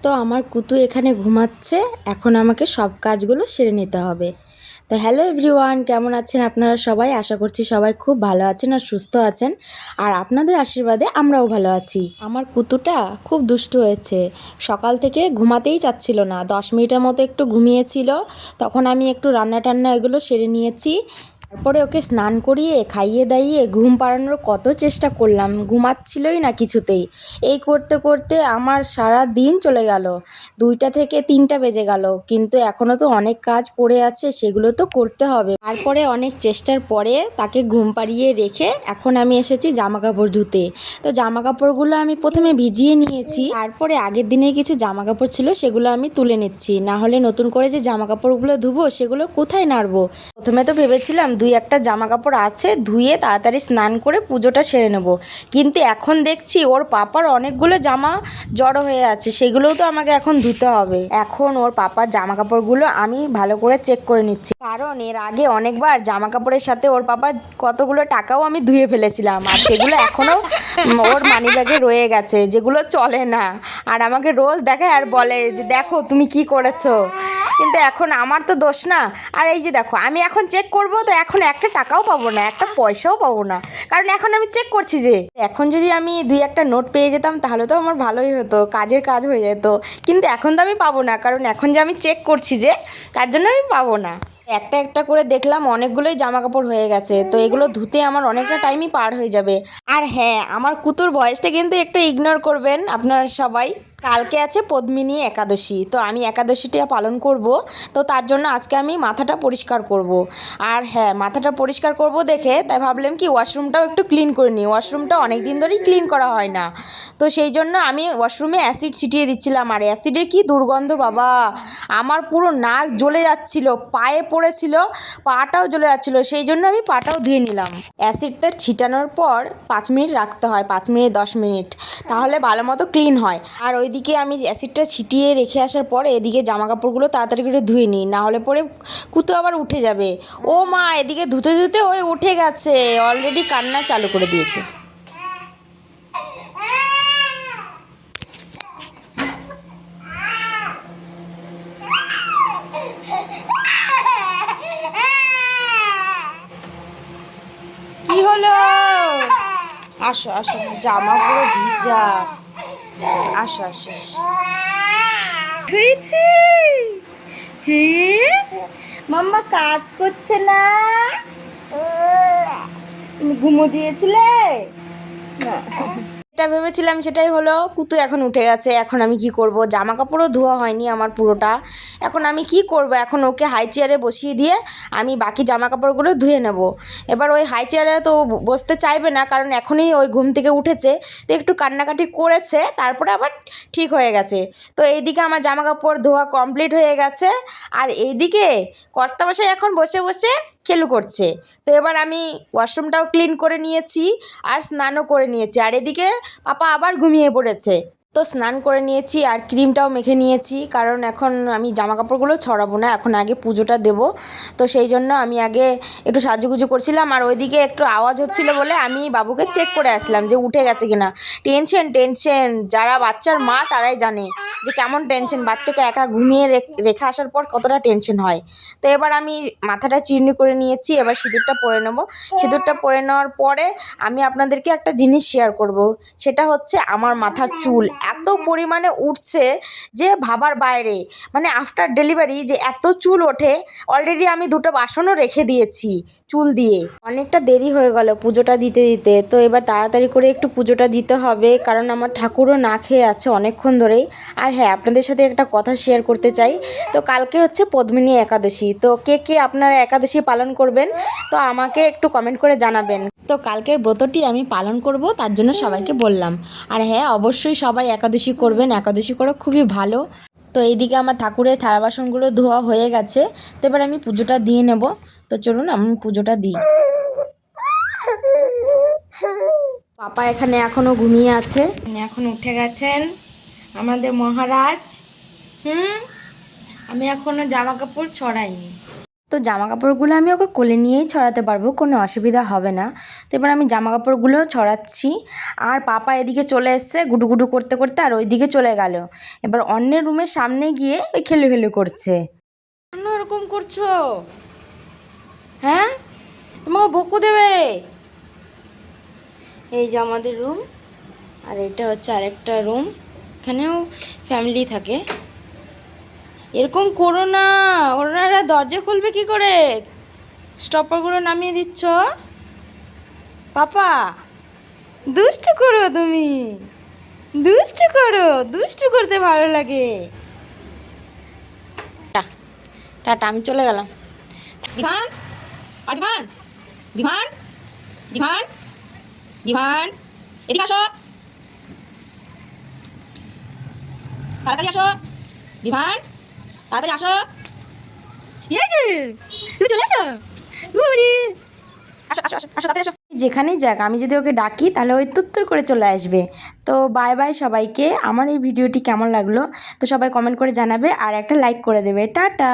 তো আমার কুতু এখানে ঘুমাচ্ছে। এখন আমাকে সব কাজগুলো সেরে নিতে হবে। তো হ্যালো এভরিওয়ান, কেমন আছেন আপনারা সবাই? আশা করছি সবাই খুব ভালো আছেন আর সুস্থ আছেন। আর আপনাদের আশীর্বাদে আমরাও ভালো আছি। আমার কুতুটা খুব দুষ্টু হয়েছে। সকাল থেকে ঘুমাতেই চাচ্ছিল না। 10 মিনিটের মতো একটু ঘুমিয়েছিল। তখন আমি একটু রান্না টান্না এগুলো সেরে নিয়েছি। তারপরে ওকে স্নান করিয়ে খাইয়ে দাইয়ে ঘুম পাড়ানোর কত চেষ্টা করলাম, ঘুমাচ্ছিলই না কিছুতেই। এই করতে করতে আমার সারা দিন চলে গেল, 2টা থেকে 3টা বেজে গেল। কিন্তু এখনও তো অনেক কাজ পড়ে আছে, সেগুলো তো করতে হবে। তারপরে অনেক চেষ্টার পরে তাকে ঘুম পাড়িয়ে রেখে এখন আমি এসেছি জামা কাপড় ধুতে। তো জামা কাপড়গুলো আমি প্রথমে ভিজিয়ে নিয়েছি, তারপরে আগের দিনের কিছু জামা কাপড় ছিল সেগুলো আমি তুলে নিচ্ছি। না হলে নতুন করে যে জামা কাপড়গুলো ধুবো সেগুলো কোথায় নাড়বো। প্রথমে তো ভেবেছিলাম 2-1টা জামা কাপড় আছে, ধুয়ে তাড়াতাড়ি স্নান করে পুজোটা সেরে নেব। কিন্তু এখন দেখছি ওর পাপার অনেকগুলো জামা জড়ো হয়ে আছে, সেগুলোও তো আমাকে এখন ধুতে হবে। এখন ওর পাপার জামা কাপড়গুলো আমি ভালো করে চেক করে নিচ্ছি, কারণ এর আগে অনেকবার জামা কাপড়ের সাথে ওর পাপার কতগুলো টাকাও আমি ধুয়ে ফেলেছিলাম, আর সেগুলো এখনও ওর মানিব্যাগে রয়ে গেছে, যেগুলো চলে না। আর আমাকে রোজ দেখায় আর বলে যে দেখো তুমি কি করেছো। কিন্তু এখন আমার তো দোষ না। আর এই যে দেখো, আমি এখন চেক করব, তো এখন একটা টাকাও পাবো না, একটা পয়সাও পাবো না, কারণ এখন আমি চেক করছি। যে এখন যদি আমি 2-1টা নোট পেয়ে যেতাম তাহলে তো আমার ভালোই হতো, কাজের কাজ হয়ে যেত। কিন্তু এখন তো আমি পাবো না, কারণ এখন যে আমি চেক করছি, যে তার জন্য আমি পাবো না। একটা একটা করে দেখলাম অনেকগুলোই জামা কাপড় হয়ে গেছে, তো এগুলো ধুতে আমার অনেকটা টাইমই পার হয়ে যাবে। আর হ্যাঁ, আমার কুতুর ভয়েসটা কিন্তু একটু ইগনোর করবেন আপনারা সবাই। কালকে আছে পদ্মিনী একাদশী, তো আমি একাদশীটা পালন করব। তো তার জন্য আজকে আমি মাথাটা পরিষ্কার করব। আর হ্যাঁ, মাথাটা পরিষ্কার করব দেখে তাই ভাবলাম কি ওয়াশরুমটাও একটু ক্লিন করে নিই। ওয়াশরুমটা অনেক দিন ধরেই ক্লিন করা হয় না, তো সেই জন্য আমি ওয়াশরুমে অ্যাসিড ছিটিয়ে দিচ্ছিলাম। আর অ্যাসিডের কি দুর্গন্ধ বাবা! আমার পুরো নাক জ্বলে যাচ্ছিল, পায়ে পড়েছিল, পাটাও জ্বলে যাচ্ছিল, সেই জন্য আমি পাটাও ধুয়ে নিলাম। অ্যাসিডটা ছিটানোর পর 5 মিনিট রাখতে হয়, 5 মিনিট 10 মিনিট, তাহলে ভালো মতো ক্লিন হয়। আর ওইদিকে আমি অ্যাসিডটা ছিটিয়ে রেখে আসার পরে এদিকে জামা কাপড়গুলো তাড়াতাড়ি করে ধুয়ে নিই, না হলে পরে কুতো আবার উঠে যাবে। ও মা, এদিকে ধুতে ধুতে ওই উঠে গেছে, অলরেডি কান্না চালু করে দিয়েছে। কি হলো? আসো আসো, জামা পুরো ভিজা। আসো আসো আসো। হয়েছে? হ্যাঁ, মাম্মা কাজ করছে না? ঘুমো দিয়েছিলে না? যেটা ভেবেছিলাম সেটাই হলো, কুতু এখন উঠে গেছে। এখন আমি কি করব? জামা কাপড়ও ধোয়া হয়নি আমার পুরোটা। এখন আমি কি করব? এখন ওকে হাই চেয়ারে বসিয়ে দিয়ে আমি বাকি জামা কাপড়গুলো ধুয়ে নেব। এবার ওই হাই চেয়ারে তো বসতে চাইবে না, কারণ এখনই ওই ঘুম থেকে উঠেছে, তো একটু কান্নাকাটি করেছে, তারপরে আবার ঠিক হয়ে গেছে। তো এইদিকে আমার জামা কাপড় ধোয়া কমপ্লিট হয়ে গেছে। আর এইদিকে কর্তামশাই এখন বসে বসে খেলু করছে। তো এবার আমি ওয়াশরুমটাও ক্লিন করে নিয়েছি, আর স্নানও করে নিয়েছি। আর এদিকে পাপা আবার ঘুমিয়ে পড়েছে। তো স্নান করে নিয়েছি আর ক্রিমটাও মেখে নিয়েছি, কারণ এখন আমি জামা কাপড়গুলো ছড়াবো না, এখন আগে পুজোটা দেব। তো সেই জন্য আমি আগে একটু সাজুগুজু করছিলাম। আর ওইদিকে একটু আওয়াজ হচ্ছিল বলে আমি বাবুকে চেক করে আসলাম যে উঠে গেছে কিনা। টেনশন টেনশন, যারা বাচ্চার মা তারাই জানে যে কেমন টেনশন, বাচ্চাকে একা ঘুমিয়ে রেখে আসার পর কতটা টেনশন হয়। তো এবার আমি মাথাটা চিরুনি করে নিয়েছি, এবার সিঁদুরটা পরে নেব। সিঁদুরটা পরে নেওয়ার পরে আমি আপনাদেরকে একটা জিনিস শেয়ার করব, সেটা হচ্ছে আমার মাথার চুল এত পরিমাণে উঠছে যে ভাবার বাইরে। মানে আফটার ডেলিভারি যে এত চুল ওঠে, অলরেডি আমি 2টো বাসনও রেখে দিয়েছি চুল দিয়ে। অনেকটা দেরি হয়ে গেল পুজোটা দিতে দিতে, তো এবার তাড়াতাড়ি করে একটু পুজোটা দিতে হবে, কারণ আমার ঠাকুরও না খেয়ে আছে অনেকক্ষণ ধরেই। আর হ্যাঁ, আপনাদের সাথে একটা কথা শেয়ার করতে চাই। তো কালকে হচ্ছে পদ্মিনী একাদশী, তো কে কে আপনারা একাদশী পালন করবেন তো আমাকে একটু কমেন্ট করে জানাবেন। তো কালকের ব্রতটি আমি পালন করব, তার জন্য সবাইকে বললাম। আর হ্যাঁ, অবশ্যই সবাই একাদশী করবেন, একাদশী করা খুবই ভালো। তো এইদিকে আমার ঠাকুরের থালা বাসনগুলো ধোয়া হয়ে গেছে, তো এবার আমি পুজোটা দিয়ে নেব। তো চলুন আমি পুজোটা দিই। পাপা এখানে এখনো ঘুমিয়ে আছে, এখন উঠে গেছেন আমাদের মহারাজ। আমি এখনো জামা কাপড় ছড়াইনি। তো জামা কাপড়গুলো আমি ওকে কোলে নিয়েই ছড়াতে পারবো, কোনো অসুবিধা হবে না। তো এবার আমি জামা কাপড়গুলো ছড়াচ্ছি, আর পাপা এদিকে চলে এসছে গুডু করতে করতে, আর ওইদিকে চলে গেল। এবার অন্যের রুমের সামনে গিয়ে ওই খেলু করছে। অন্য এরকম করছো, হ্যাঁ? তোমাকে বকু দেবে। এই যে আমাদের রুম, আর এটা হচ্ছে আরেকটা রুম, এখানেও ফ্যামিলি থাকে। এরকম করো না, ওনারা দরজা খুলবে কি করে? স্টপারগুলো নামিয়ে দিচ্ছ। পাপা দুষ্টু করো, তুমি দুষ্টু করো, দুষ্টু করতে ভালো লাগে। টাটা, আমি চলে গেলাম। বিভান, বিভান, বিভান, বিভান, বিভান, এদিকে আসো, তাড়াতাড়ি আসো। বিভান, তাড়াতাড়ি আসো। তুমি চলে আসো, আসো আসো আসো আসো, তাড়াতাড়ি আসো। যেখানেই যাক, আমি যদি ওকে ডাকি তাহলে ওই তুত্তুর করে চলে আসবে। তো বাই বাই সবাইকে। আমার এই ভিডিওটি কেমন লাগলো তো সবাই কমেন্ট করে জানাবে, আর একটা লাইক করে দেবে। টাটা।